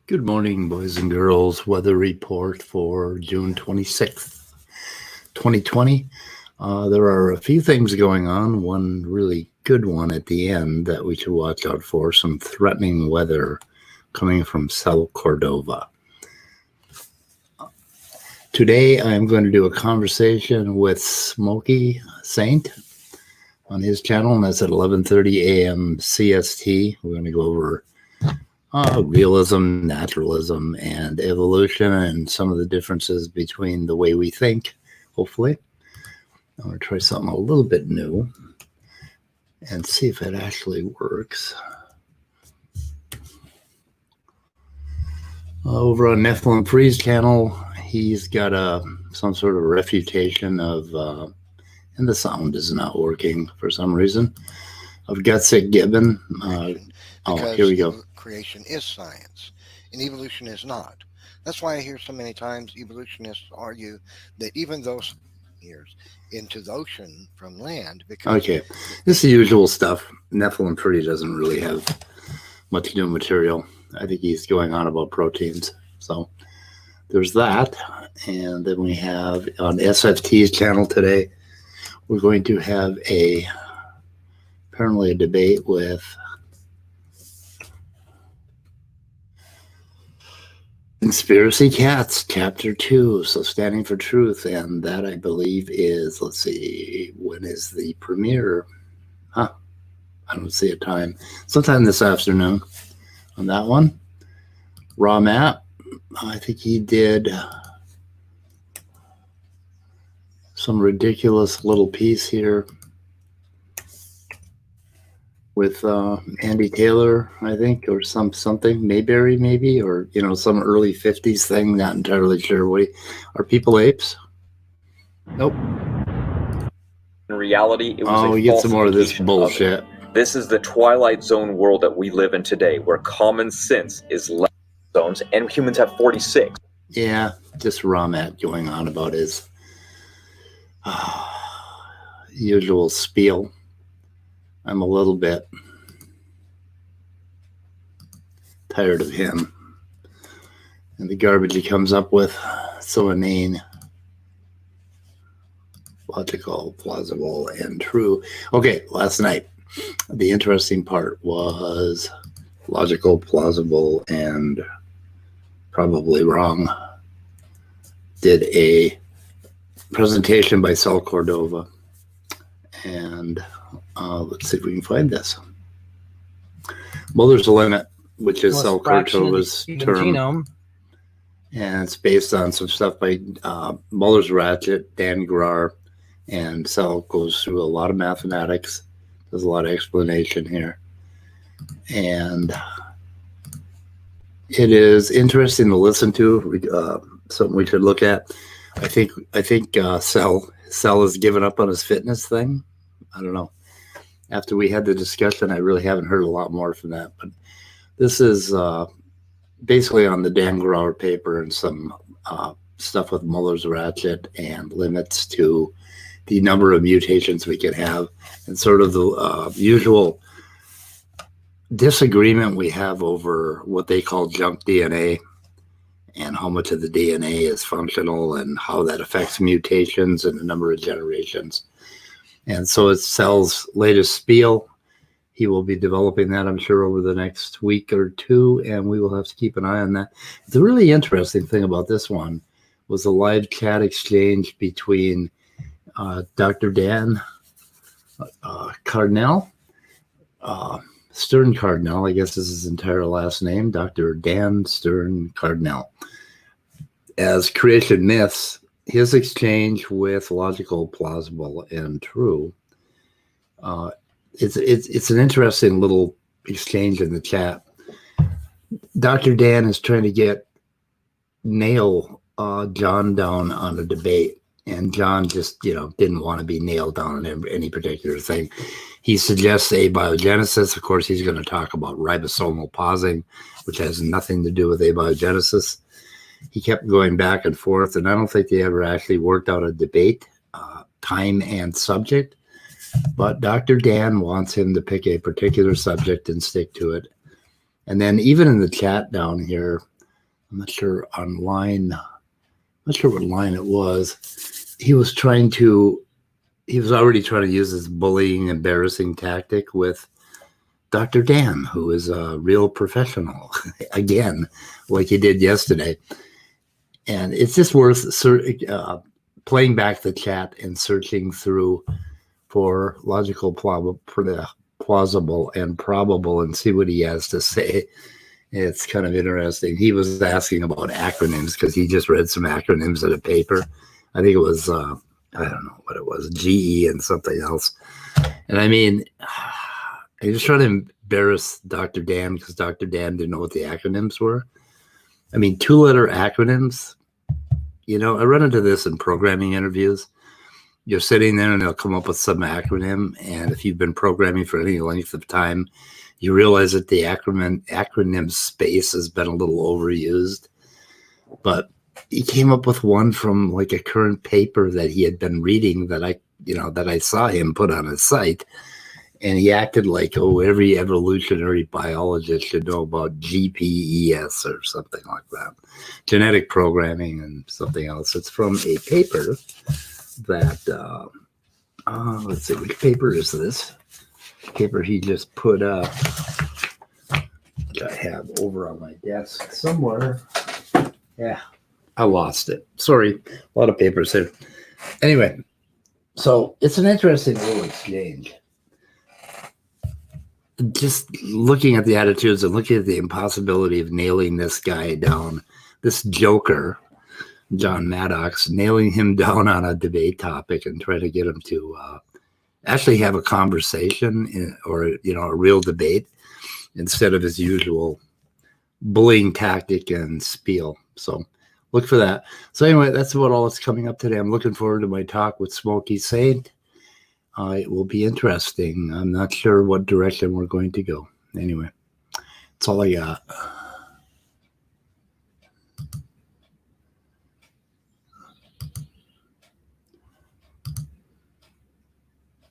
Good morning, boys and girls. Weather report for June 26th, 2020. There are a few things going on. One really good one at the end that we should watch out for. Some threatening weather coming from South Cordova. Today, I'm going to do a conversation with Smokey Saint on his channel, and that's at 11:30 a.m. CST. We're going to go over realism, naturalism, and evolution, and some of the differences between the way we think, hopefully. I'm going to try something a little bit new and see if it actually works. Over on Nephilim Freeze channel, he's got some sort of refutation of, and the sound is not working for some reason, of Gutsick Gibbon. Here we go. Creation is science, and evolution is not. That's why I hear so many times evolutionists argue that even though years into the ocean from land, because okay, this is the usual stuff. Nephilim Free doesn't really have much new material. I think he's going on about proteins. So there's that. And then we have on SFT's channel today, we're going to have apparently a debate with Conspiracy Cats, Chapter 2, so Standing for Truth, and that I believe is, let's see, when is the premiere? I don't see a time. Sometime this afternoon on that one. Raw Matt, I think he did some ridiculous little piece here with Andy Taylor, I think, or something, Mayberry maybe, or some early 50s thing. Not entirely sure. Are people apes? Nope. In reality, it was we get some more of this bullshit. This is the Twilight Zone world that we live in today, where common sense is less zones, and humans have 46. Yeah, just Raw Matt going on about his usual spiel. I'm a little bit tired of him and the garbage he comes up with. So inane, logical, plausible, and true. Okay, last night, the interesting part was logical, plausible, and probably wrong. Did a presentation by Sal Cordova, and let's see if we can find this. Well, there's a limit, which is Sal Cordova's term. Genome. And it's based on some stuff by Muller's Ratchet, Dan Grar, and Sal goes through a lot of mathematics. There's a lot of explanation here. And it is interesting to listen to, something we should look at. I think Sal has given up on his fitness thing. I don't know. After we had the discussion, I really haven't heard a lot more from that. But this is basically on the Dan Grauer paper and some stuff with Muller's Ratchet and limits to the number of mutations we can have, and sort of the usual disagreement we have over what they call junk DNA and how much of the DNA is functional and how that affects mutations and the number of generations. And so it's Sal's latest spiel. He will be developing that, I'm sure, over the next week or two, and we will have to keep an eye on that. The really interesting thing about this one was a live chat exchange between Dr. Dan Cardinal, Stern Cardinal, I guess is his entire last name, Dr. Dan Stern Cardinal, as Creation Myths. His exchange with logical, plausible, and true. It's an interesting little exchange in the chat. Dr. Dan is trying to nail John down on a debate, and John just didn't want to be nailed down on any particular thing. He suggests abiogenesis. Of course, he's going to talk about ribosomal pausing, which has nothing to do with abiogenesis. He kept going back and forth, and I don't think they ever actually worked out a debate, time and subject. But Dr. Dan wants him to pick a particular subject and stick to it. And then even in the chat down here, I'm not sure on line, not sure what line it was. He was already trying to use this bullying, embarrassing tactic with Dr. Dan, who is a real professional, again, like he did yesterday. And it's just worth playing back the chat and searching through for logical, plausible, and probable and see what he has to say. It's kind of interesting. He was asking about acronyms because he just read some acronyms in a paper. I think it was, I don't know what it was, GE and something else. And I mean, he was trying to embarrass Dr. Dan because Dr. Dan didn't know what the acronyms were. I mean, 2-letter acronyms, you know, I run into this in programming interviews. You're sitting there and they'll come up with some acronym. And if you've been programming for any length of time, you realize that the acronym space has been a little overused. But he came up with one from like a current paper that he had been reading that I saw him put on his site. And he acted like, oh, every evolutionary biologist should know about GPS or something like that. Genetic programming and something else. It's from a paper that, let's see, which paper is this? Paper he just put up, which I have over on my desk somewhere. Yeah, I lost it. Sorry, a lot of papers here. Anyway, so it's an interesting little exchange. Just looking at the attitudes and looking at the impossibility of nailing this guy down, this joker, John Maddox, nailing him down on a debate topic and trying to get him to actually have a conversation or, you know, a real debate instead of his usual bullying tactic and spiel. So look for that. So anyway, that's about all that's coming up today. I'm looking forward to my talk with Smokey Saint. It will be interesting. I'm not sure what direction we're going to go. Anyway, that's all I got.